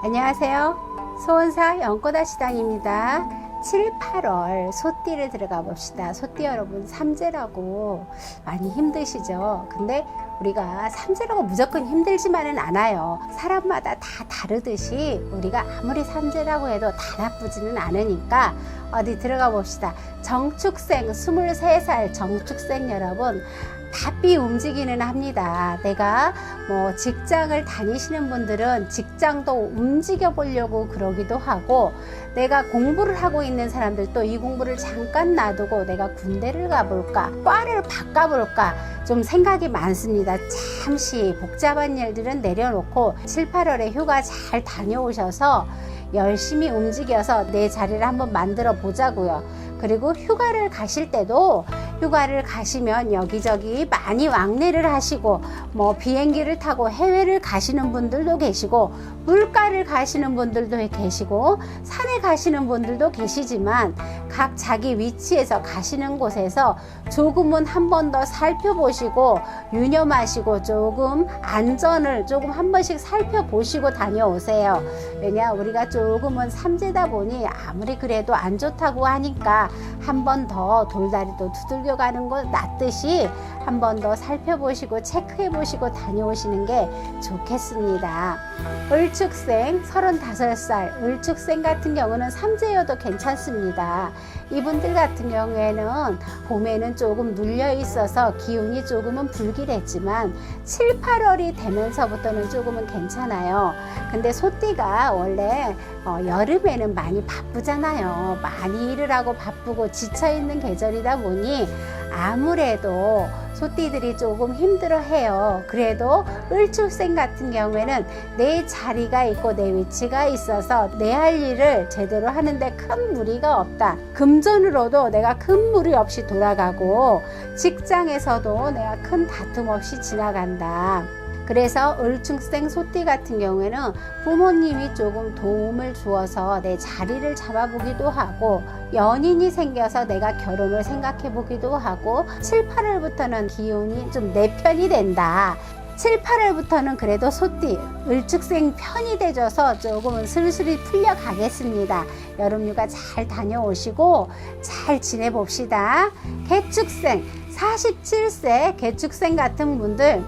안녕하세요. 소원사 연꽃아시당입니다. 7, 8월 소띠를 들어가 봅시다. 소띠 여러분, 삼재라고 많이 힘드시죠? 근데 우리가 삼재라고 무조건 힘들지만은 않아요. 사람마다 다 다르듯이 우리가 아무리 삼재라고 해도 다 나쁘지는 않으니까 어디 들어가 봅시다. 정축생, 23살 정축생 여러분, 바삐 움직이는 합니다. 내가 뭐 직장을 다니시는 분들은 직장도 움직여 보려고 그러기도 하고, 내가 공부를 하고 있는 사람들도 이 공부를 잠깐 놔두고 내가 군대를 가볼까, 과를 바꿔볼까 좀 생각이 많습니다. 잠시 복잡한 일들은 내려놓고 7, 8월에 휴가 잘 다녀오셔서 열심히 움직여서 내 자리를 한번 만들어 보자고요. 그리고 휴가를 가실 때도, 휴가를 가시면 여기저기 많이 왕래를 하시고, 뭐 비행기를 타고 해외를 가시는 분들도 계시고, 물가를 가시는 분들도 계시고, 산에 가시는 분들도 계시지만, 각 자기 위치에서 가시는 곳에서 조금은 한 번 더 살펴보시고 유념하시고 조금 안전을 조금 한 번씩 살펴보시고 다녀오세요. 왜냐, 우리가 조금은 삼재다 보니 아무리 그래도 안 좋다고 하니까 한 번 더 돌다리도 두들겨 가는 것 낫듯이 한 번 더 살펴보시고 체크해 보시고 다녀오시는 게 좋겠습니다. 을축생 35살 을축생 같은 경우는 삼재여도 괜찮습니다. 이분들 같은 경우에는 봄에는 조금 눌려 있어서 기운이 조금은 불길했지만 7, 8월이 되면서부터는 조금은 괜찮아요. 근데 소띠가 원래 여름에는 많이 바쁘잖아요. 많이 일을 하고 바쁘고 지쳐있는 계절이다 보니 아무래도 소띠들이 조금 힘들어해요. 그래도 을축생 같은 경우에는 내 자리가 있고 내 위치가 있어서 내 할 일을 제대로 하는데 큰 무리가 없다. 금전으로도 내가 큰 무리 없이 돌아가고, 직장에서도 내가 큰 다툼 없이 지나간다. 그래서 을축생 소띠 같은 경우에는 부모님이 조금 도움을 주어서 내 자리를 잡아보기도 하고, 연인이 생겨서 내가 결혼을 생각해 보기도 하고, 7, 8월부터는 기운이 좀 내 편이 된다. 7, 8월부터는 그래도 소띠, 을축생 편이 돼줘서 조금은 슬슬이 풀려가겠습니다. 여름휴가 잘 다녀오시고 잘 지내봅시다. 개축생, 47세 개축생 같은 분들,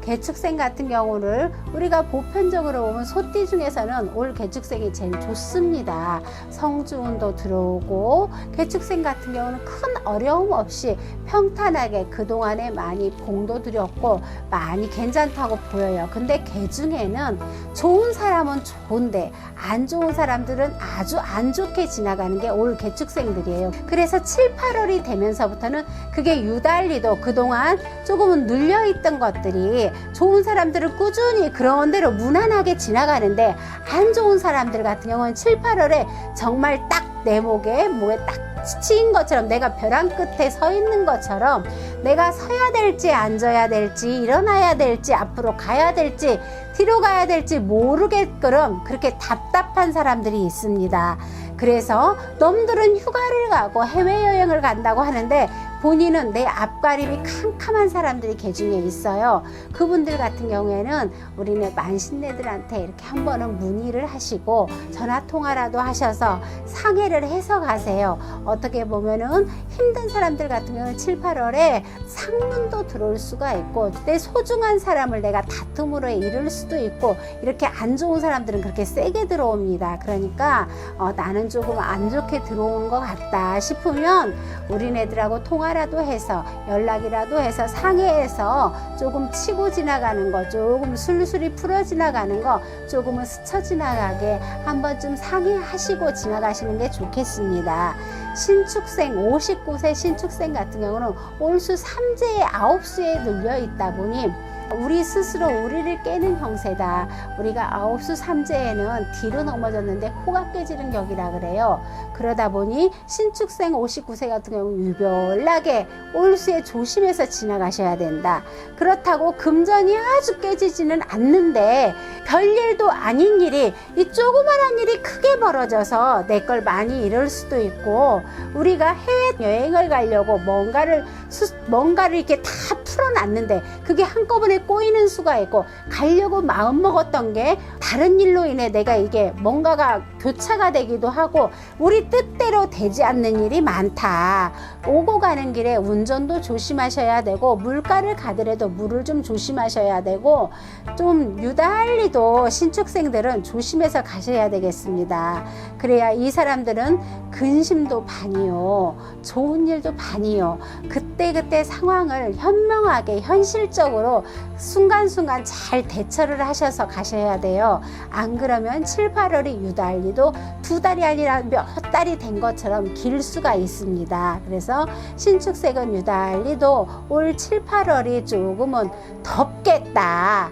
개축생 같은 경우를 우리가 보편적으로 보면 소띠 중에서는 올 개축생이 제일 좋습니다. 성주운도 들어오고, 개축생 같은 경우는 큰 어려움 없이 평탄하게 그동안에 많이 봉도 드렸고 많이 괜찮다고 보여요. 근데 개 중에는 좋은 사람은 좋은데 안 좋은 사람들은 아주 안 좋게 지나가는 게 올 개축생들이에요. 그래서 7, 8월이 되면서부터는 그게 유달리도 그동안 조금은 눌려있던 것들이, 좋은 사람들은 꾸준히 그런 대로 무난하게 지나가는데 안 좋은 사람들 같은 경우는 7, 8월에 정말 딱 내 목에 딱 치인 것처럼, 내가 벼랑 끝에 서 있는 것처럼 내가 서야 될지 앉아야 될지 일어나야 될지 앞으로 가야 될지 뒤로 가야 될지 모르게끔 그렇게 답답한 사람들이 있습니다. 그래서 놈들은 휴가를 가고 해외여행을 간다고 하는데 본인은 내 앞가림이 캄캄한 사람들이 개 중에 있어요. 그분들 같은 경우에는 우리네 만신네들한테 이렇게 한 번은 문의를 하시고 전화통화라도 하셔서 상의를 해서 가세요. 어떻게 보면은 힘든 사람들 같은 경우는 7, 8월에 상문도 들어올 수가 있고, 내 소중한 사람을 내가 다툼으로 잃을 수도 있고, 이렇게 안 좋은 사람들은 그렇게 세게 들어옵니다. 그러니까 나는 조금 안 좋게 들어온 것 같다 싶으면 우리네들하고 통화라도 해서 연락이라도 해서 상의해서 조금 치고 지나가는 거, 조금 술술이 풀어 지나가는 거, 조금은 스쳐 지나가게 한 번쯤 상의하시고 지나가시는 게 좋겠습니다. 신축생 59세 신축생 같은 경우는 올수 삼재의 9수에 눌려 있다 보니 우리 스스로 우리를 깨는 형세다. 우리가 9수 삼재에는 뒤로 넘어졌는데 코가 깨지는 격이라 그래요. 그러다 보니 신축생 59세 같은 경우 유별나게 올수에 조심해서 지나가셔야 된다. 그렇다고 금전이 아주 깨지지는 않는데 별일도 아닌 일이 이 조그만한 일이 크게 벌어져서 내 걸 많이 잃을 수도 있고, 우리가 해외여행을 가려고 뭔가를 이렇게 다 풀어놨는데 그게 한꺼번에 꼬이는 수가 있고, 가려고 마음먹었던 게 다른 일로 인해 내가 이게 뭔가가 교차가 되기도 하고 우리 뜻대로 되지 않는 일이 많다. 오고 가는 길에 운전도 조심하셔야 되고, 물가를 가더라도 물을 좀 조심하셔야 되고, 좀 유달리도 신축생들은 조심해서 가셔야 되겠습니다. 그래야 이 사람들은 근심도 반이요, 좋은 일도 반이요, 그때그때 상황을 현명하게 현실적으로 순간순간 잘 대처를 하셔서 가셔야 돼요. 안 그러면 7, 8월이 유달리도 2달이 아니라 몇 달이 된 것처럼 길 수가 있습니다. 그래서 신축생은 유달리도 올 7, 8월이 조금은 덥겠다.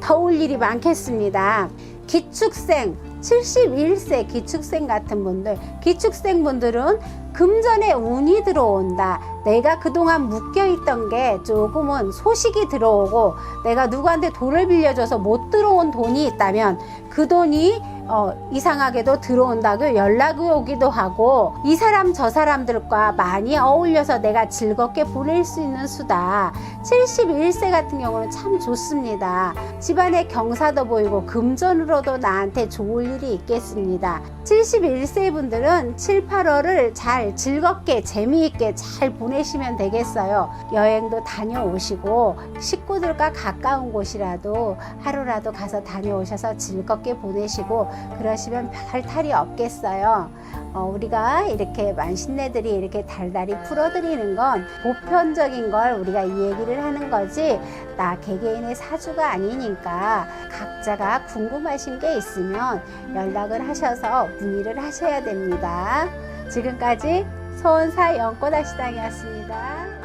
더울 일이 많겠습니다. 기축생, 71세 기축생 같은 분들, 기축생 분들은 금전에 운이 들어온다. 내가 그동안 묶여있던 게 조금은 소식이 들어오고, 내가 누구한테 돈을 빌려줘서 못 들어온 돈이 있다면 그 돈이 이상하게도 들어온다고 연락이 오기도 하고, 이 사람 저 사람들과 많이 어울려서 내가 즐겁게 보낼 수 있는 수다. 71세 같은 경우는 참 좋습니다. 집안에 경사도 보이고 금전으로도 나한테 좋을 일이 있겠습니다. 71세 분들은 7, 8월을 잘 즐겁게 재미있게 잘 보내시면 되겠어요. 여행도 다녀오시고 식구들과 가까운 곳이라도 하루라도 가서 다녀오셔서 즐겁게 보내시고 그러시면 별 탈이 없겠어요. 우리가 이렇게 만신네들이 이렇게 달달이 풀어드리는 건 보편적인 걸 우리가 이 얘기를 하는 거지, 나 개개인의 사주가 아니니까 각자가 궁금하신 게 있으면 연락을 하셔서 문의를 하셔야 됩니다. 지금까지 소원사 연꽃아시당이었습니다.